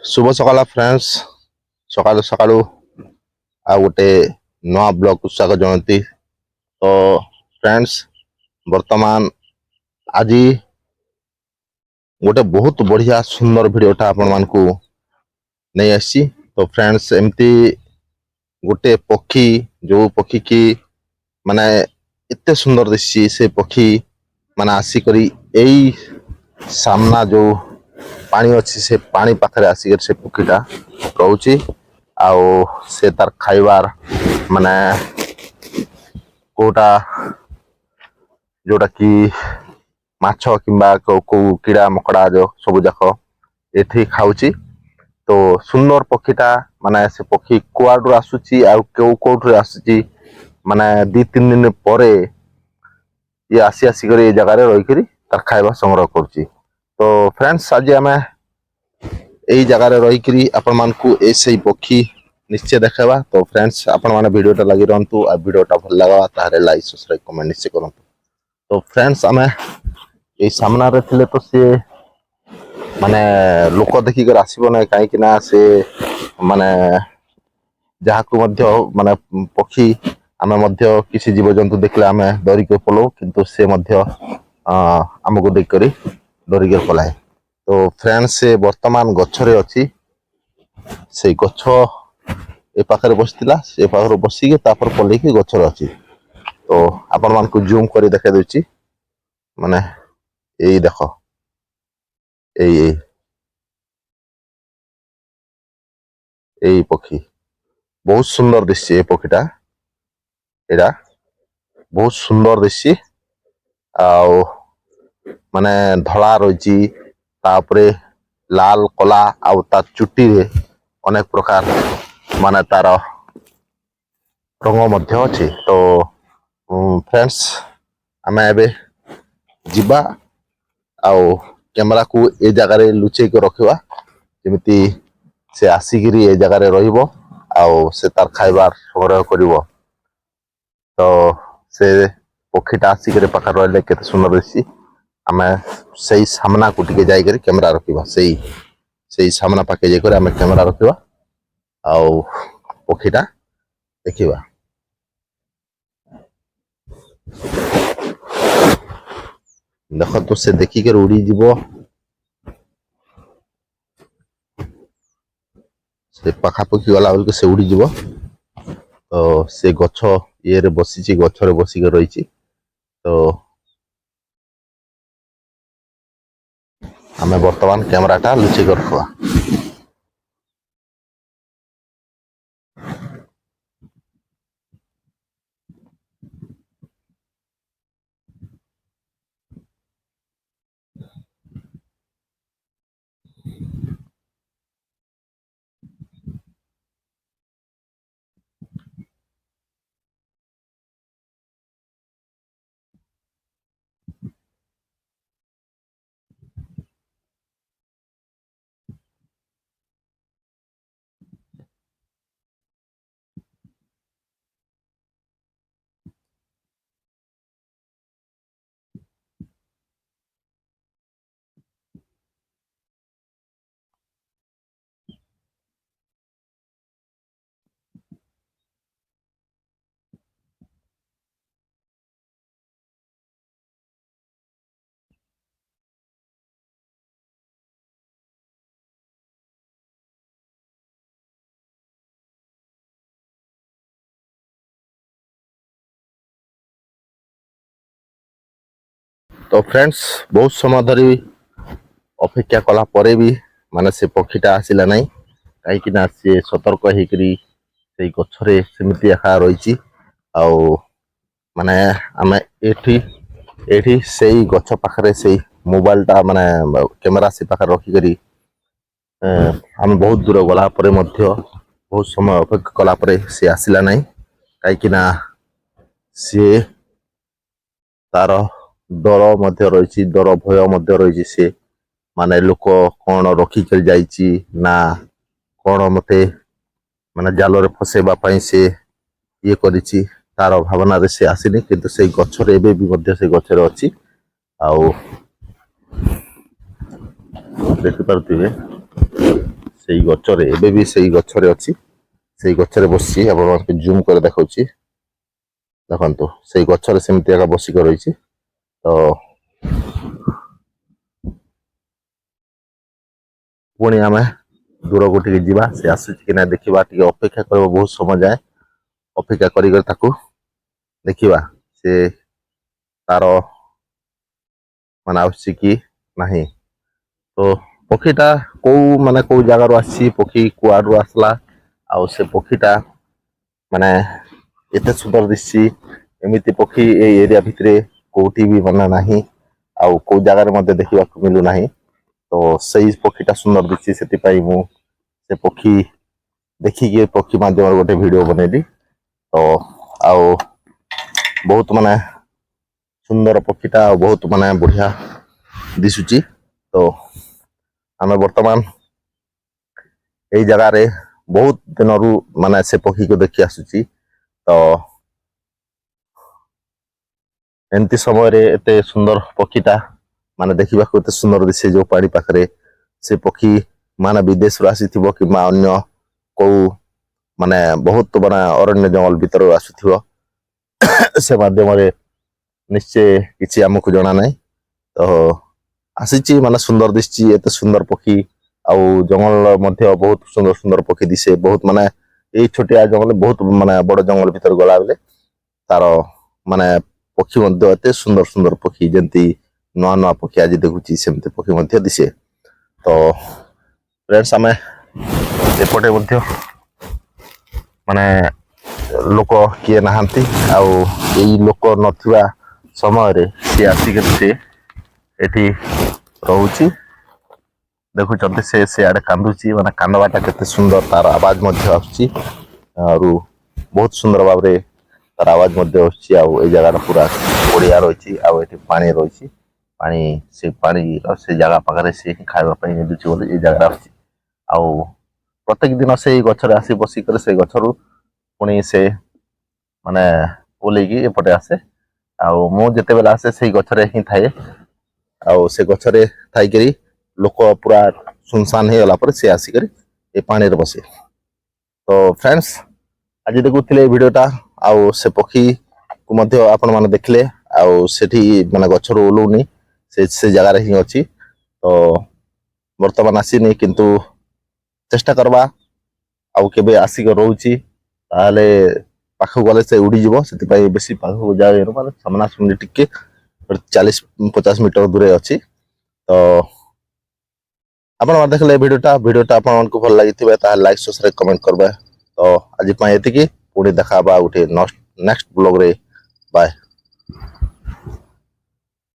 शुभ सकाल फ्रेंड्स सकालु सकालु आ गोटे नवा ब्लॉग को स्वागत जनती। तो फ्रेंड्स वर्तमान आज गोटे बहुत बढ़िया सुंदर वीडियोटा आपण मानकू नहीं आसी। तो फ्रेंड्स एमती गोटे पक्षी जो पक्षी की माने इतने सुंदर दिसी से पक्षी माने आसिकरी एई सामना जो पानी अच्छी से पानी पाखरे आसिक से पक्षीटा रोचे आउ से तार खाइबार माने कोटा जोटा कि माछ किंबा को कीड़ा मकड़ा जो सब जाक एठी खाऊची। तो सुंदर पक्षीटा माने से पक्षी कुआडू आसुची आ कोठू आसुची माने 2-3 दिन परे ये आसी आसी कर जगार रही तार खाइबा संग्रह करुची। तो फ्रेंड्स आज आम यही जगार रही आपण मानकू ऐसे पक्षी निश्चय देखा। तो फ्रेंड्स आपण माने वीडियोटा लगी रहंतु आ वीडियोटा भल लगा तारे लाइक सब्सक्राइब कमेंट निश्चय करंतु। तो फ्रेंड्स आम ये सामना रे थिले तो से माने लोक देखिक आसब ना कहीं ना से माने जहाँ को मध्य माने पक्षी आम मध्य किसी जीव जंतु देखले आम डरिक पलाऊ किंतु से मध्य आमको देख डरिक पलाए। तो फ्रेंड्स से वर्तमान गछरे अच्छी से गछ ए पाखरे बसला से पाखरे बसिक तापर पलैक गछरे अच्छी। तो आपण मान को जूम कर देखा दूची माने यही देख यही पक्षी बहुत सुंदर दिशे पक्षीटा एरा बहुत सुंदर दिशे आउ माने धला रही तापरे लाल कला आउ ता चुटी रे अनेक प्रकार माने तार रंग मध्य अच्छे। तो फ्रेंड्स आम एबे जिबा आउ कैमरा को ए जगार लुचे के रखा जमी से आसिक ए जगार आउ से तार खाइबार संग्रह कर। तो से पक्षीटा आसिक पाखे रही केते सुंदर दिसी आम से सामना को टिके जाकर कैमरा रखा से सामना पाके जाकर आम कैमरा रखा आउ पक्षीटा देखा। देख तो से देखिक उड़ी जीव से पाखापाखि गला बेलू से उड़ी जीव। तो से गछ ये बसी गछरे बसिक रही। तो आम बर्तमान कैमराटा लुचेक रखा। तो फ्रेंड्स बहुत समय धरी अपेक्षा कला परे भी माने से पक्षीटा आसला ना कहीं सी सतर्क होकरी से गछरे सेमती एका रही आउ माने आम एठी से गछ पाखरे से मोबाइलटा माने कैमरा से पाखे रखिक आम बहुत दूर गला परे मध्य बहुत समय अपेक्षा कला परे से आसला ना कहीं सी तार डर मध्य रही डर भय मध्य रही से माने लोक कौन रखिक जाइए ना कौन मते माने जाल फसेबा से ये करिछि तार भावना रे से आसीनी किंतु से गछरे एबे भी मध्य से गछरे अछि। आउ देखि परथिबे ସେଇ ଗଛରେ ଏବେ ବି ସେଇ ଗଛରେ ଅଛି, ସେଇ ଗଛରେ ବସିଛି। ଆପଣମାନଙ୍କୁ ଜୁମ୍ କରି ଦେଖାଉଛି, ଦେଖନ୍ତୁ ସେଇ ଗଛରେ ସେମିତି ଏକା ବସିକି ରହିଛି। ତ ପୁଣି ଆମେ ଦୂରକୁ ଟିକେ ଯିବା, ସେ ଆସୁଛି କି ନା ଦେଖିବା, ଟିକେ ଅପେକ୍ଷା କରିବା, ବହୁତ ସମୟ ଯାଏ ଅପେକ୍ଷା କରିକରି ତାକୁ ଦେଖିବା ସେ ତାର ମାନେ ଆସୁଛି କି ନାହିଁ। ତ ପକ୍ଷୀଟା କୋଉ ଜାଗାରୁ ଆସିଛି, ପକ୍ଷୀ କୁଆଡୁ ଆସିଲା, ଆଉ ସେ ପକ୍ଷୀଟା ମାନେ ଏତେ ସୁନ୍ଦର ଦିଶଛି। ଏମିତି ପକ୍ଷୀ ଏଇ ଏରିଆ ଭିତରେ କୋଉଠି ବି ମାନେ ନାହିଁ, ଆଉ କୋଉ ଜାଗାରେ ମଧ୍ୟ ଦେଖିବାକୁ ମିଳୁନାହିଁ। ତ ସେଇ ପକ୍ଷୀଟା ସୁନ୍ଦର ଦିଶଛି, ସେଥିପାଇଁ ମୁଁ ସେ ପକ୍ଷୀ ଦେଖିକି ପକ୍ଷୀ ମାଧ୍ୟମରେ ଗୋଟେ ଭିଡିଓ ବନେଇଲି। ତ ଆଉ ବହୁତ ମାନେ ସୁନ୍ଦର ପକ୍ଷୀଟା, ଆଉ ବହୁତ ମାନେ ବଢିଆ ଦିଶୁଛି। ତ ଆମେ ବର୍ତ୍ତମାନ ଏଇ ଜାଗାରେ ବହୁତ ଦିନରୁ ମାନେ ସେ ପକ୍ଷୀକୁ ଦେଖି ଆସୁଛି। ତ ଏମିତି ସମୟରେ ଏତେ ସୁନ୍ଦର ପକ୍ଷୀଟା ମାନେ ଦେଖିବାକୁ ଏତେ ସୁନ୍ଦର ଦିଶେ, ଯୋଉ ପାଣି ପାଖରେ ସେ ପକ୍ଷୀ ମାନେ ବିଦେଶରୁ ଆସିଥିବ କିମ୍ବା ଅନ୍ୟ କୋଉ ମାନେ ବହୁତ ମାନେ ଅରଣ୍ୟ ଜଙ୍ଗଲ ଭିତରୁ ଆସୁଥିବ, ସେ ମାଧ୍ୟମରେ ନିଶ୍ଚୟ କିଛି ଆମକୁ ଜଣା ନାହିଁ। ତ ଆସିଛି ମାନେ ସୁନ୍ଦର ଦିଶଛି, ଏତେ ସୁନ୍ଦର ପକ୍ଷୀ। ଆଉ ଜଙ୍ଗଲ ମଧ୍ୟ ବହୁତ ସୁନ୍ଦର ସୁନ୍ଦର ପକ୍ଷୀ ଦିଶେ, ବହୁତ ମାନେ ଏଇ ଛୋଟିଆ ଜଙ୍ଗଲ ବହୁତ ମାନେ ବଡ ଜଙ୍ଗଲ ଭିତରେ ଗଲା ବେଳେ ତାର ମାନେ ପକ୍ଷୀ ମଧ୍ୟ ଏତେ ସୁନ୍ଦର ସୁନ୍ଦର ପକ୍ଷୀ, ଯେମିତି ନୂଆ ନୂଆ ପକ୍ଷୀ ଆଜି ଦେଖୁଛି ସେମିତି ପକ୍ଷୀ ମଧ୍ୟ ଦିଶେ। ତ ଫ୍ରେଣ୍ଡସ୍, ଆମେ ଏପଟେ ମଧ୍ୟ ମାନେ ଲୋକ କିଏ ନାହାନ୍ତି, ଆଉ ଏଇ ଲୋକ ନଥିବା ସମୟରେ ସିଏ ଆସିକରି ସେ ଏଠି ରହୁଛି। ଦେଖୁଛନ୍ତି ସେ ସିଆଡେ କାନ୍ଦୁଛି, ମାନେ କାନ୍ଦବାଟା କେତେ ସୁନ୍ଦର, ତାର ଆବାଜ ମଧ୍ୟ ଆସୁଛି, ଆଉ ବହୁତ ସୁନ୍ଦର ଭାବରେ ତାର ଆବାଜ ମଧ୍ୟ ଆସୁଛି। ଆଉ ଏଇ ଜାଗାଟା ପୁରା ପଡିଆ ରହିଛି, ଆଉ ଏଠି ପାଣି ରହିଛି, ପାଣି ସେ ପାଣିର ସେ ଜାଗା ପାଖରେ ସେ ଖାଇବା ପାଇଁ ମିଳୁଛି ବୋଲି ଏଇ ଜାଗାରେ ଆସୁଛି। ଆଉ ପ୍ରତ୍ୟେକ ଦିନ ସେଇ ଗଛରେ ଆସି ବସିକରି ସେଇ ଗଛରୁ ପୁଣି ସେ ମାନେ ଓହ୍ଲେଇକି ଏପଟେ ଆସେ। ଆଉ ମୁଁ ଯେତେବେଳେ ଆସେ ସେଇ ଗଛରେ ହିଁ ଥାଏ, ଆଉ ସେ ଗଛରେ ଥାଇକରି ଲୋକ ପୁରା ସୁନସାନ ହେଇଗଲା ପରେ ସେ ଆସିକରି ଏ ପାଣିରେ ବସେ। ତ ଫ୍ରେଣ୍ଡସ୍, ଆଜି ଦେଖୁଥିଲେ ଏଇ ଭିଡିଓଟା, ଆଉ ସେ ପକ୍ଷୀକୁ ମଧ୍ୟ ଆପଣ ମାନେ ଦେଖିଲେ, ଆଉ ସେଠି ମାନେ ଗଛରୁ ଓହ୍ଲଉନି, ସେ ଜାଗାରେ ହିଁ ଅଛି। ତ ବର୍ତ୍ତମାନ ଆସିନି, କିନ୍ତୁ ଚେଷ୍ଟା କରିବା ଆଉ କେବେ ଆସିକି ରହୁଛି, ତାହେଲେ ପାଖକୁ ଗଲେ ସେ ଉଡିଯିବ, ସେଥିପାଇଁ ବେଶୀ ପାଖକୁ ଯାଏନି, ମାନେ ସାମ୍ନା ସାମ୍ନି ଟିକେ 40-50 ମିଟର ଦୂରେ ଅଛି। ତ ଆପଣମାନେ ଦେଖିଲେ ଭିଡିଓଟା ଆପଣମାନଙ୍କୁ ଭଲ ଲାଗିଥିବେ, ତାହେଲେ ଲାଇକ୍ ସବସ୍କ୍ରାଇବ କମେଣ୍ଟ କରିବେ। ତ ଆଜି ପାଇଁ ଏତିକି, ପୁଣି ଦେଖା ହବା ଗୋଟେ ନେକ୍ସଟ ବ୍ଲଗରେ। ବାଏ।